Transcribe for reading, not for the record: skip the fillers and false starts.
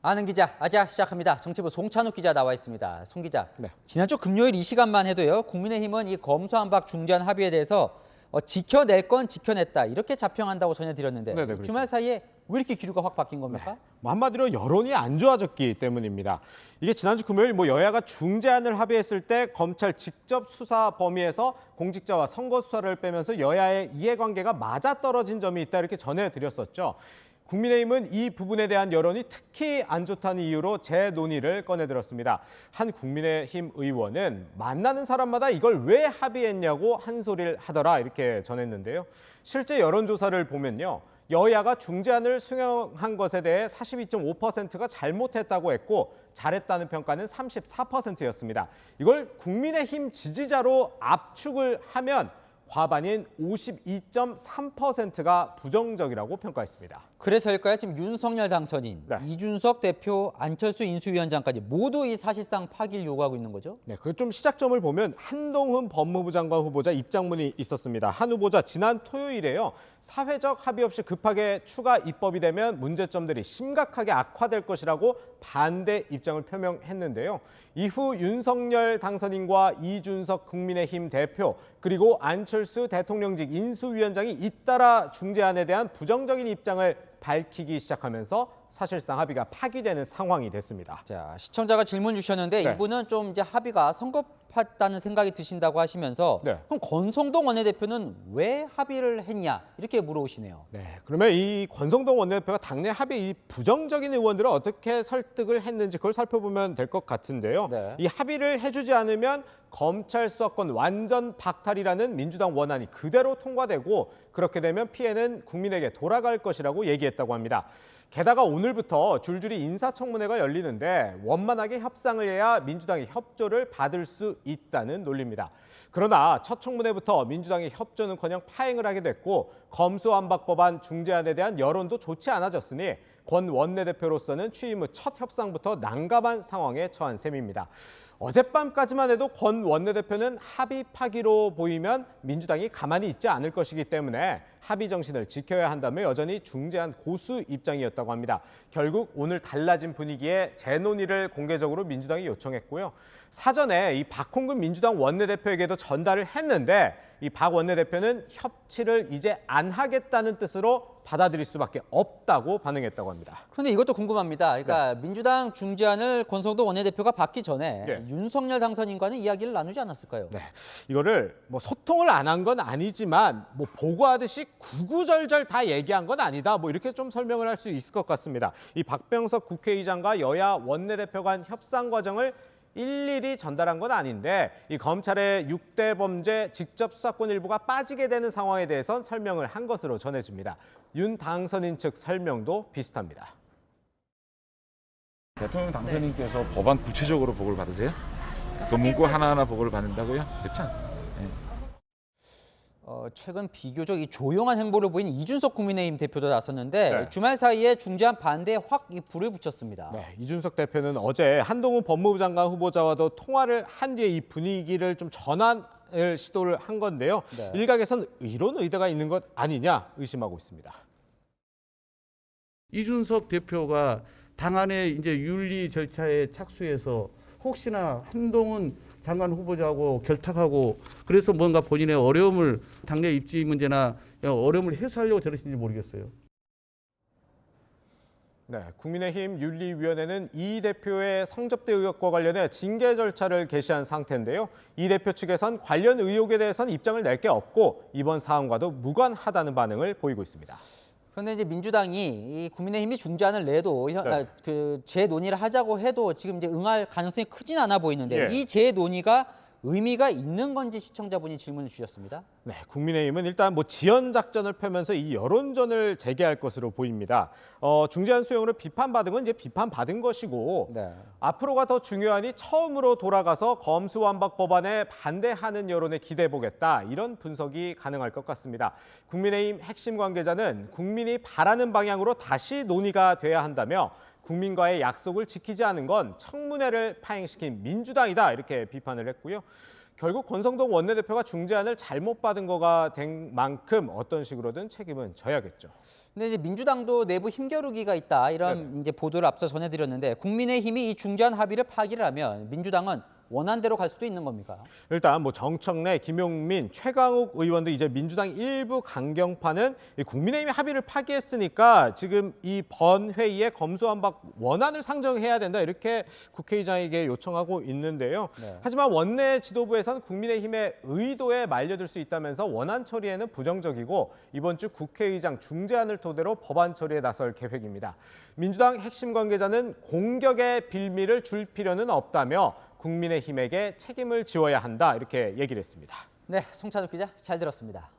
아는 기자, 아자 시작합니다. 정치부 송찬욱 기자 나와 있습니다. 송 기자, 네. 지난주 금요일 이 시간만 해도요. 국민의힘은 이 검수완박 중재안 합의에 대해서 지켜낼 건 지켜냈다 이렇게 자평한다고 전해드렸는데 네네, 그렇죠. 주말 사이에 왜 이렇게 기류가 확 바뀐 겁니까? 뭐 한마디로 여론이 안 좋아졌기 때문입니다. 이게 지난주 금요일 여야가 중재안을 합의했을 때 검찰 직접 수사 범위에서 공직자와 선거 수사를 빼면서 여야의 이해관계가 맞아떨어진 점이 있다 이렇게 전해드렸었죠. 국민의힘은 이 부분에 대한 여론이 특히 안 좋다는 이유로 재논의를 꺼내들었습니다. 한 국민의힘 의원은 만나는 사람마다 이걸 왜 합의했냐고 한 소리를 하더라 이렇게 전했는데요. 실제 여론조사를 보면요. 여야가 중재안을 수용한 것에 대해 42.5%가 잘못했다고 했고 잘했다는 평가는 34%였습니다. 이걸 국민의힘 지지자로 압축을 하면 과반인 52.3%가 부정적이라고 평가했습니다. 그래서일까요? 지금 윤석열 당선인, 네. 이준석 대표, 안철수 인수위원장까지 모두 이 사실상 파기를 요구하고 있는 거죠? 네, 그 좀 시작점을 보면 한동훈 법무부 장관 후보자 입장문이 있었습니다. 한 후보자 지난 토요일에요. 사회적 합의 없이 급하게 추가 입법이 되면 문제점들이 심각하게 악화될 것이라고 반대 입장을 표명했는데요. 이후 윤석열 당선인과 이준석 국민의힘 대표 그리고 안철수 대통령직 인수위원장이 잇따라 중재안에 대한 부정적인 입장을 밝히기 시작하면서 사실상 합의가 파기되는 상황이 됐습니다. 자, 시청자가 질문 주셨는데 네. 이분은 좀 이제 합의가 성급했다는 생각이 드신다고 하시면서 네. 그럼 권성동 원내대표는 왜 합의를 했냐 이렇게 물어오시네요. 네, 그러면 이 권성동 원내대표가 당내 합의 이 부정적인 의원들을 어떻게 설득을 했는지 그걸 살펴보면 될 것 같은데요. 네. 이 합의를 해주지 않으면 검찰 수사권 완전 박탈이라는 민주당 원안이 그대로 통과되고 그렇게 되면 피해는 국민에게 돌아갈 것이라고 얘기했다고 합니다. 게다가 오늘부터 줄줄이 인사청문회가 열리는데 원만하게 협상을 해야 민주당의 협조를 받을 수 있다는 논리입니다. 그러나 첫 청문회부터 민주당의 협조는커녕 파행을 하게 됐고 검수완박 법안 중재안에 대한 여론도 좋지 않아졌으니 권 원내대표로서는 취임 후 첫 협상부터 난감한 상황에 처한 셈입니다. 어젯밤까지만 해도 권 원내대표는 합의 파기로 보이면 민주당이 가만히 있지 않을 것이기 때문에 합의 정신을 지켜야 한다며 여전히 중재안 고수 입장이었다고 합니다. 결국 오늘 달라진 분위기에 재논의를 공개적으로 민주당이 요청했고요. 사전에 이 박홍근 민주당 원내대표에게도 전달을 했는데 이 박 원내대표는 협치를 이제 안 하겠다는 뜻으로 받아들일 수밖에 없다고 반응했다고 합니다. 그런데 이것도 궁금합니다. 그러니까 민주당 중재안을 권성동 원내대표가 받기 전에 네. 윤석열 당선인과는 이야기를 나누지 않았을까요? 네, 이거를 소통을 안 한 건 아니지만 보고하듯이 구구절절 다 얘기한 건 아니다. 이렇게 좀 설명을 할 수 있을 것 같습니다. 이 박병석 국회의장과 여야 원내대표 간 협상 과정을 일일이 전달한 건 아닌데 이 검찰의 6대 범죄 직접 수사권 일부가 빠지게 되는 상황에 대해선 설명을 한 것으로 전해집니다. 윤 당선인 측 설명도 비슷합니다. 대통령 당선인께서 법안 구체적으로 보고를 받으세요? 그 문구 하나하나 보고를 받는다고요? 그렇지 않습니다. 최근 비교적 이 조용한 행보를 보인 이준석 국민의힘 대표도 나섰는데 네. 주말 사이에 중재안 반대에 확 이 불을 붙였습니다. 네, 이준석 대표는 어제 한동훈 법무부 장관 후보자와도 통화를 한 뒤에 이 분위기를 좀 전환을 시도를 한 건데요. 네. 일각에선 이런 의도가 있는 것 아니냐 의심하고 있습니다. 이준석 대표가 당안의 이제 윤리 절차에 착수해서 혹시나 한동훈 장관 후보자하고 결탁하고 그래서 뭔가 본인의 어려움을 당내 입지 문제나 어려움을 해소하려고 저러신지 모르겠어요. 네, 국민의힘 윤리위원회는 이 대표의 성접대 의혹과 관련해 징계 절차를 개시한 상태인데요. 이 대표 측에선 관련 의혹에 대해서는 입장을 낼 게 없고 이번 사안과도 무관하다는 반응을 보이고 있습니다. 그런데 이제 민주당이 이 국민의힘이 중재안을 내도 그 재논의를 하자고 해도 지금 이제 응할 가능성이 크진 않아 보이는데 예. 이 재논의가 의미가 있는 건지 시청자분이 질문을 주셨습니다. 네, 국민의힘은 일단 지연 작전을 펴면서 이 여론전을 재개할 것으로 보입니다. 중재안 수용으로 비판받은 건 이제 비판받은 것이고 네. 앞으로가 더 중요하니 처음으로 돌아가서 검수완박 법안에 반대하는 여론에 기대해보겠다. 이런 분석이 가능할 것 같습니다. 국민의힘 핵심 관계자는 국민이 바라는 방향으로 다시 논의가 돼야 한다며 국민과의 약속을 지키지 않은 건 청문회를 파행시킨 민주당이다 이렇게 비판을 했고요. 결국 권성동 원내대표가 중재안을 잘못 받은 거가 된 만큼 어떤 식으로든 책임은 져야겠죠. 근데 이제 민주당도 내부 힘겨루기가 있다 이런 이제 보도를 앞서 전해드렸는데 국민의힘이 이 중재안 합의를 파기를 하면 민주당은 원안대로 갈 수도 있는 겁니까? 일단 뭐 정청래, 김용민, 최강욱 의원도 이제 민주당 일부 강경파는 이 국민의힘이 합의를 파기했으니까 지금 이 번회의에 검수완박 원안을 상정해야 된다 이렇게 국회의장에게 요청하고 있는데요. 네. 하지만 원내 지도부에서는 국민의힘의 의도에 말려들 수 있다면서 원안 처리에는 부정적이고 이번 주 국회의장 중재안을 토대로 법안 처리에 나설 계획입니다. 민주당 핵심 관계자는 공격의 빌미를 줄 필요는 없다며 국민의힘에게 책임을 지어야 한다 이렇게 얘기를 했습니다. 네, 송찬욱 기자 잘 들었습니다.